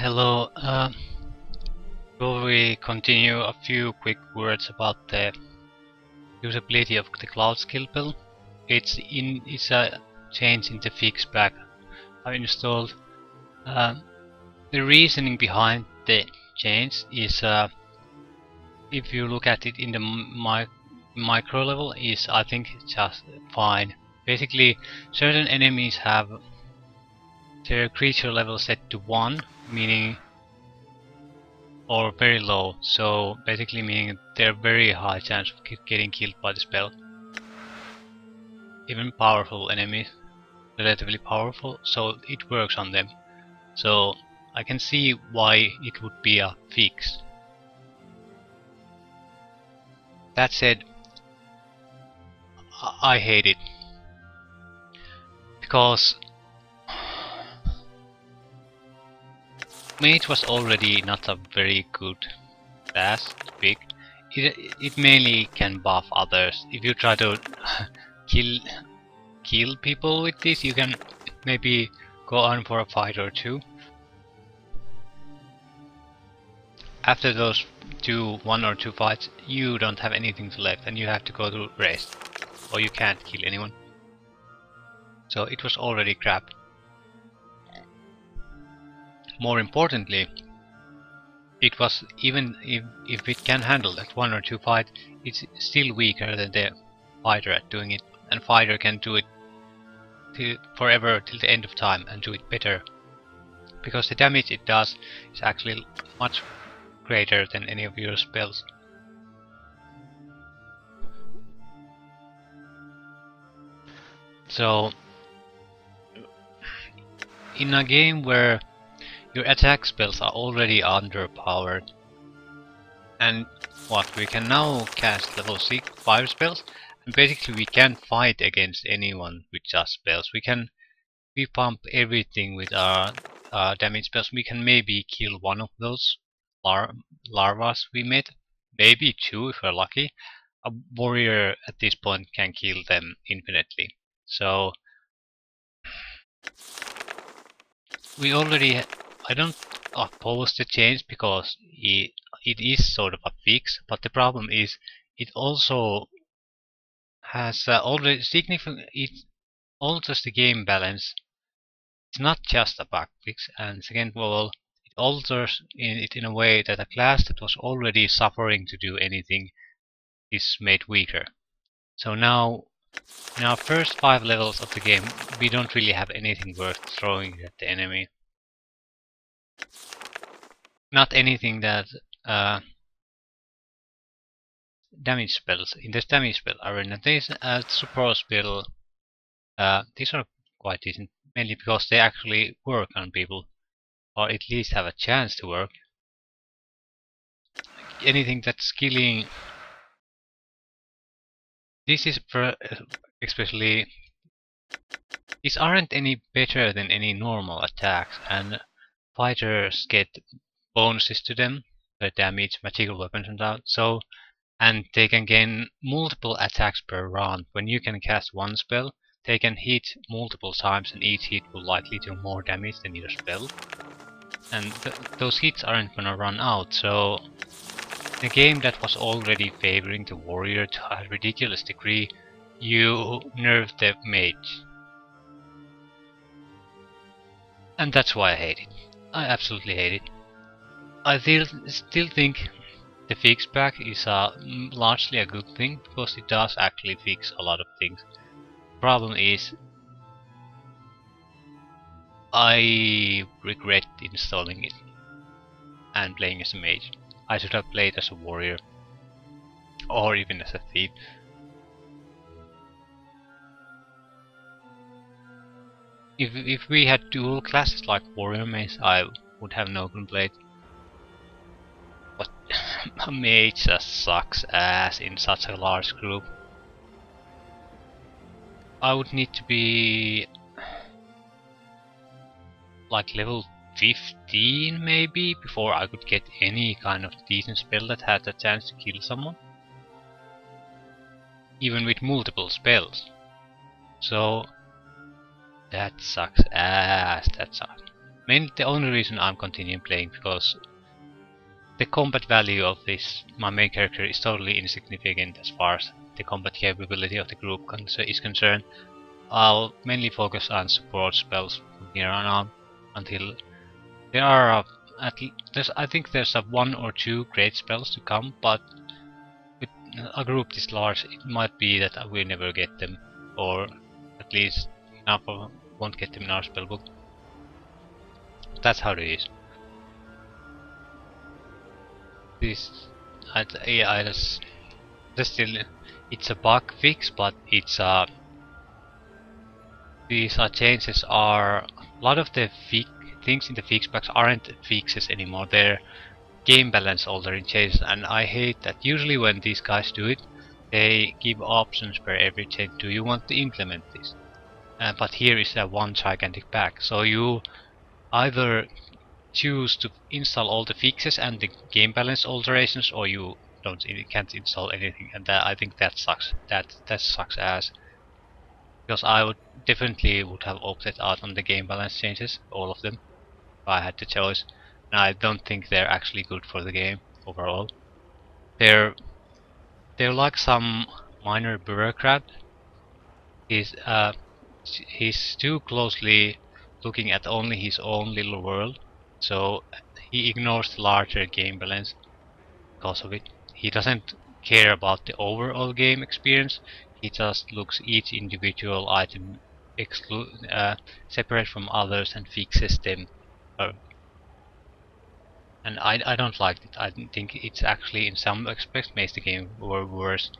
Hello. Before we continue, a few quick words about the usability of the Cloud skill build. It's a change in the fix pack I've installed. The reasoning behind the change is, if you look at it in the micro level, is I think just fine. Basically, certain enemies have their creature level set to 1, meaning or very low, so basically meaning they're very high chance of getting killed by the spell. Even powerful enemies, relatively powerful, so it works on them. So I can see why it would be a fix. That said, I hate it, because Mage was already not a very good class to pick. It mainly can buff others. If you try to kill people with this, you can maybe go on for a fight or two. After those one or two fights, you don't have anything left and you have to go to rest, or you can't kill anyone. So it was already crap. More importantly, it was, even if it can handle that one or two fight, it's still weaker than the fighter at doing it, and fighter can do it forever till the end of time and do it better, because the damage it does is actually much greater than any of your spells. So in a game where your attack spells are already underpowered, and we can now cast level 5 spells, and basically we can fight against anyone with just spells. We pump everything with our damage spells. We can maybe kill one of those larvas we met, maybe two if we're lucky. A warrior at this point can kill them infinitely. So we already, I don't oppose the change because it is sort of a fix, but the problem is it also has already significant, it alters the game balance. It's not just a bug fix, and second of all, it alters it in a way that a class that was already suffering to do anything is made weaker. So now, in our first 5 levels of the game, we don't really have anything worth throwing at the enemy. Not anything that damage spells. In this damage spell arena, there's a support spell. These are quite decent, mainly because they actually work on people, or at least have a chance to work. Anything that's killing, this is especially, these aren't any better than any normal attacks, and fighters get bonuses to them per damage, magical weapons and that. So, and they can gain multiple attacks per round. When you can cast one spell, they can hit multiple times, and each hit will likely do more damage than your spell. And those hits aren't gonna run out, so in a game that was already favoring the warrior to a ridiculous degree, you nerf the mage. And that's why I hate it. I absolutely hate it. I still think the fix pack is largely a good thing, because it does actually fix a lot of things. The problem is, I regret installing it and playing as a mage. I should have played as a warrior, or even as a thief. If we had dual classes like warrior mage, I would have no complaint. But a mage just sucks ass in such a large group. I would need to be like level 15 maybe before I could get any kind of decent spell that had a chance to kill someone, even with multiple spells. So that sucks ass, that sucks. mainly the only reason I'm continuing playing because the combat value of this, my main character, is totally insignificant as far as the combat capability of the group is concerned. I'll mainly focus on support spells from here on out until there are I think there's a 1 or 2 great spells to come, but with a group this large, it might be that we'll never get them, or at least enough of won't get them in our spellbook. That's how it is. This, I just still, it's a bug fix, but it's these changes are a lot of the things in the fix packs aren't fixes anymore. They're game balance altering changes, and I hate that. Usually when these guys do it, they give options per every change. Do you want to implement this? But here is a one gigantic pack, so you either choose to install all the fixes and the game balance alterations, or you can't install anything, and I think that sucks. That sucks ass. Because I would definitely have opted out on the game balance changes, all of them, if I had the choice. And I don't think they're actually good for the game overall. They're like some minor bureaucrat. He's too closely looking at only his own little world, so he ignores the larger game balance because of it. He doesn't care about the overall game experience. He just looks each individual item separate from others and fixes them. And I don't like it. I think it's actually in some aspects makes the game worse.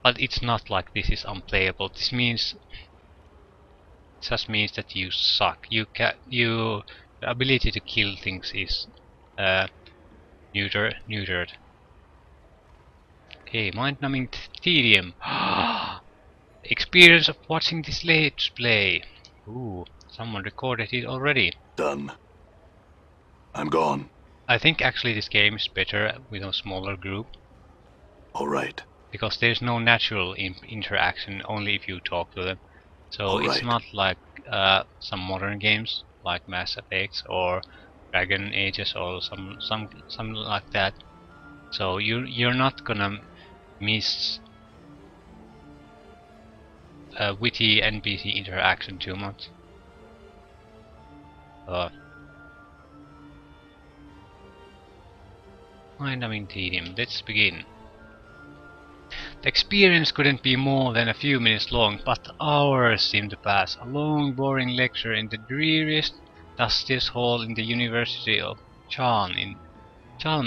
But it's not like this is unplayable. This just means that you suck. The ability to kill things is neutered. Okay, mind-numbing tedium. Experience of watching this let's play. Ooh, someone recorded it already. Done. I'm gone. I think actually this game is better with a smaller group. Alright. Because there's no natural interaction, only if you talk to them. So it's not like some modern games like Mass Effect or Dragon Ages or something like that. So you're not gonna miss witty NPC interaction too much. Mind-numbing tedium. Let's begin. The experience couldn't be more than a few minutes long, but hours seemed to pass. A long, boring lecture in the dreariest, dustiest hall in the University of Chalm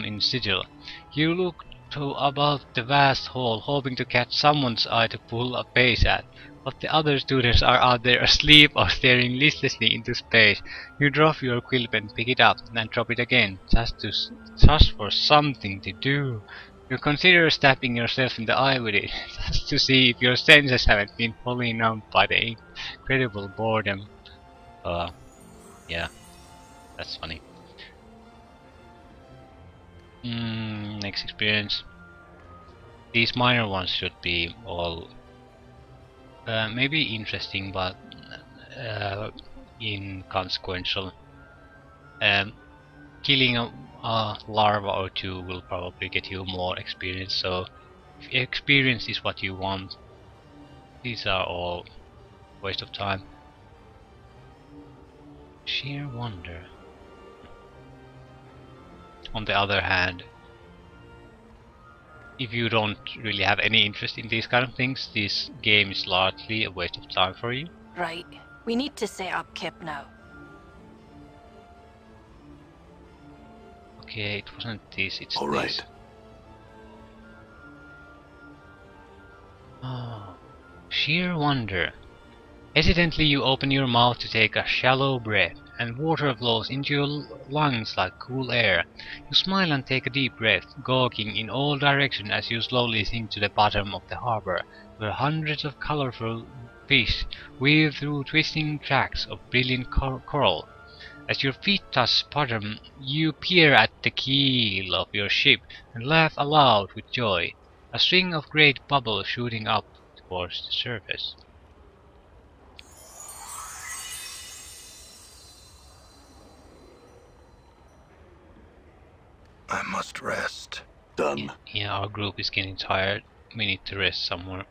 in Sigil. You looked about the vast hall, hoping to catch someone's eye to pull a face at, but the other students are out there asleep or staring listlessly into space. You drop your quill pen, pick it up, and drop it again, just for something to do. You consider stabbing yourself in the eye with it, just to see if your senses haven't been fully numbed by the incredible boredom. Yeah, that's funny. Next experience. These minor ones should be all maybe interesting, but inconsequential. Killing a larva or two will probably get you more experience, so if experience is what you want, these are all waste of time. Sheer wonder. On the other hand, if you don't really have any interest in these kind of things, this game is largely a waste of time for you. Right. We need to set up Kip now. Okay, it wasn't this, it's all this. Right. Oh, sheer wonder. Hesitantly you open your mouth to take a shallow breath, and water flows into your lungs like cool air. You smile and take a deep breath, gawking in all directions as you slowly sink to the bottom of the harbor, where hundreds of colorful fish weave through twisting tracks of brilliant coral. As your feet touch bottom, you peer at the keel of your ship and laugh aloud with joy, a string of great bubbles shooting up towards the surface. I must rest. Done. Yeah, our group is getting tired. We need to rest somewhere.